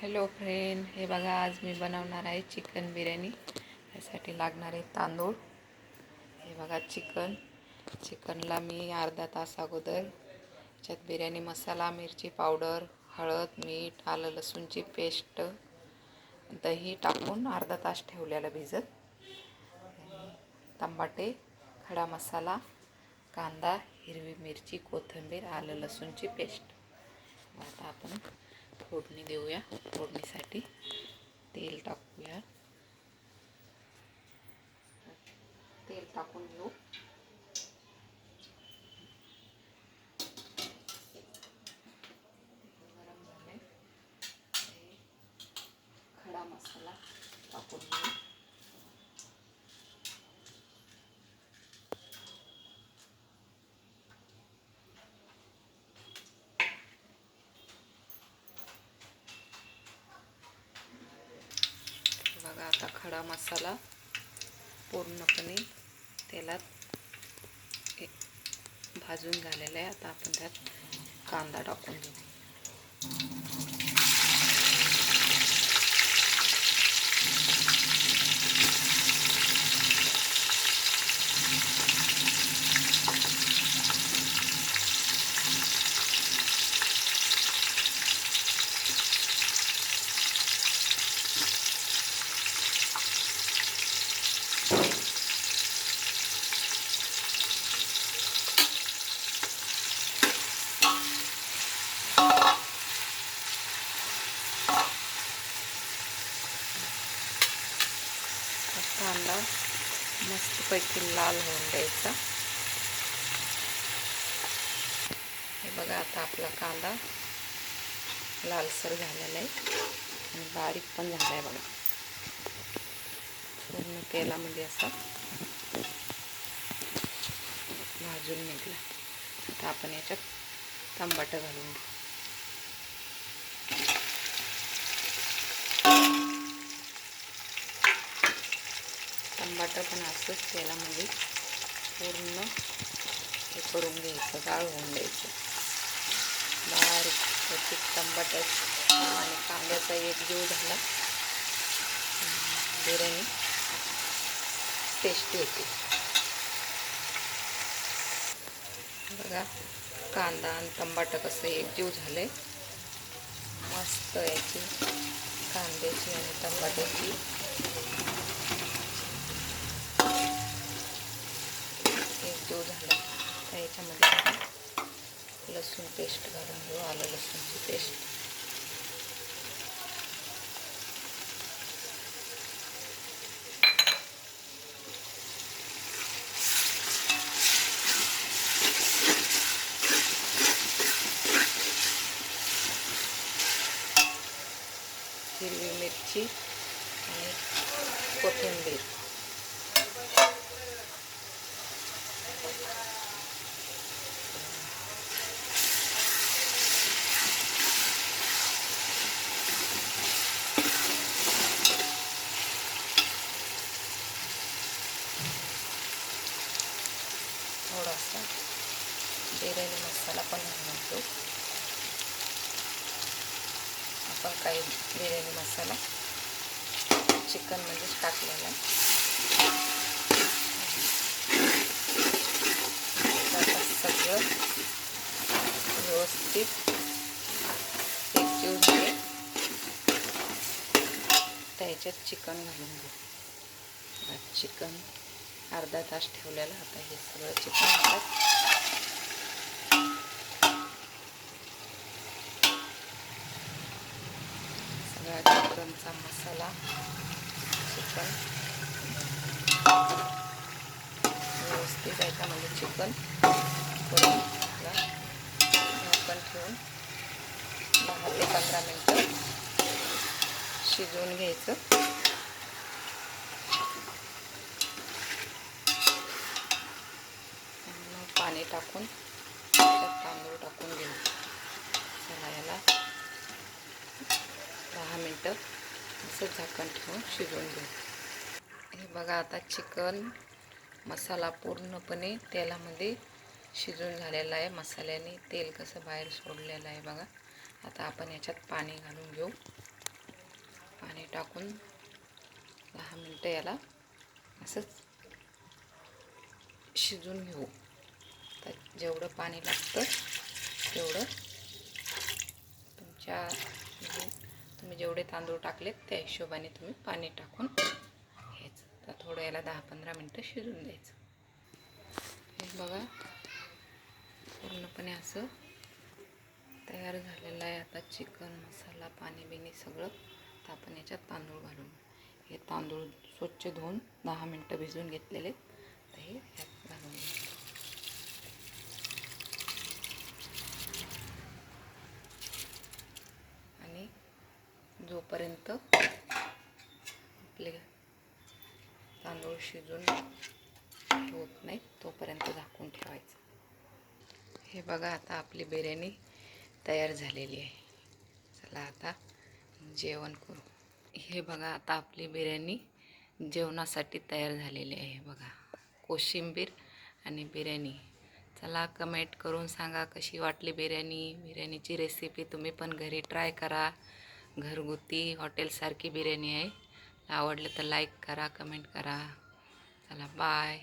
Hello friend, हे बघा आज मी बनवणार आहे चिकन बिर्याणी. यासाठी लागणारे तांदूळ. हे बघा चिकनला मी अर्धा तास अगोदर याच्यात बिर्याणी मसाला, मिरची पावडर, हळद, मीठ, आलं लसूणची पेस्ट, दही टाकून अर्धा तास ठेवलेलं भिजत. टमाटे, खडा मसाला, कांदा, हिरवी मिरची, कोथिंबीर, आलं लसूणची पेस्ट. आता आपण फोडणी देऊया. फोडणीसाठी तेल टाकूया. तेल टाकून घेऊ. गरम झाले. खडा मसाला टाकून घेऊ. बघा आता खडा मसाला पूर्णपणे तेलात भाजून झालेला आहे. आता आपण त्यात कांदा टाकून घेऊ. कांदा मस्तपैकी लाल होऊन द्यायचा. हे बघा आता आपला कांदा लालसर झालेला आहे आणि बारीक पण झाला आहे. बघा पूर्ण तेलामध्ये असा भाजून निघला. आता आपण याच्यात टमाटर घालून घेऊ. टमाटर पण असंच तेलामध्ये पूर्ण हे करून घ्यायचं, गाळ होऊन द्यायचं. बारीक त्याची टमाटर आणि कांद्याचा एकजीव झाला, बिर्याणी टेस्टी होते. बघा कांदा आणि टमाटर कसं एकजीव झाले. मस्त याची कांद्याची आणि टमाट्याची एकजीव झाला. तर याच्यामध्ये लसूण पेस्ट घालून घेऊ. आलं लसूणची पेस्ट. हिरवी मिरची आणि कोथिंबीर. थोडासा बिर्याणी मसाला पण घालतो आपण. काही बिर्याणी मसाला चिकनमध्येच टाकलेला आहे. आता सगळं व्यवस्थित एकजीव झाले. त्याच्यात चिकन घालून घेऊ. चिकन अर्धा तास ठेवलेलं. आता हे सगळं चिकन सगळा चिकनचा मसाला चिकन व्यवस्थित याच्यामध्ये चिकन करून झाकण ठेवून 10 ते 15 मिनटं शिजवून घ्यायचं. पाणी टाकून त्यात तांदूळ टाकून घेऊ. चला याला 10 मिनटं असं झाकण ठेवून शिजवून घेऊ. हे बघा आता चिकन मसाला पूर्णपणे तेलामध्ये शिजून झालेला आहे. मसाल्याने तेल कसं बाहेर सोडलेलं आहे बघा. आता आपण याच्यात पाणी घालून घेऊ. पाणी टाकून 10 मिनटं याला असंच शिजून घेऊ. तर जेवढं पाणी लागतं तेवढं तुम्ही जेवढे तांदूळ टाकलेत त्या हिशोबाने तुम्ही पाणी टाकून घ्यायचं. तर थोडं याला 10-15 मिनटं शिजून द्यायचं. हे बघा पूर्णपणे असं तयार झालेलं आहे. आता चिकन मसाला पाणी बिणी सगळं. तर आपण याच्यात तांदूळ घालून, हे तांदूळ स्वच्छ धुवून 10 मिनटं भिजवून घेतलेले. तर हे ह्यात घालून घ्यायचं. आणि जोपर्यंत आपले तांदूळ शिजून होत नाही तोपर्यंत झाकून ठेवायचं. हे बघा आता आपली बिर्याणी तयार झालेली आहे. चला आता जेवण करू. हे बघा आता आपली बिर्याणी जेवणासाठी तयार झालेली आहे. बघा कोशिंबीर आणि बिर्याणी. चला कमेंट करून सांगा कशी वाटली बिर्याणी. बिर्याणीची रेसिपी तुम्ही पण घरी ट्राय करा. घरगुती हॉटेलसारखी बिर्याणी आहे. आवडलं तर लाईक करा, कमेंट करा. चला बाय.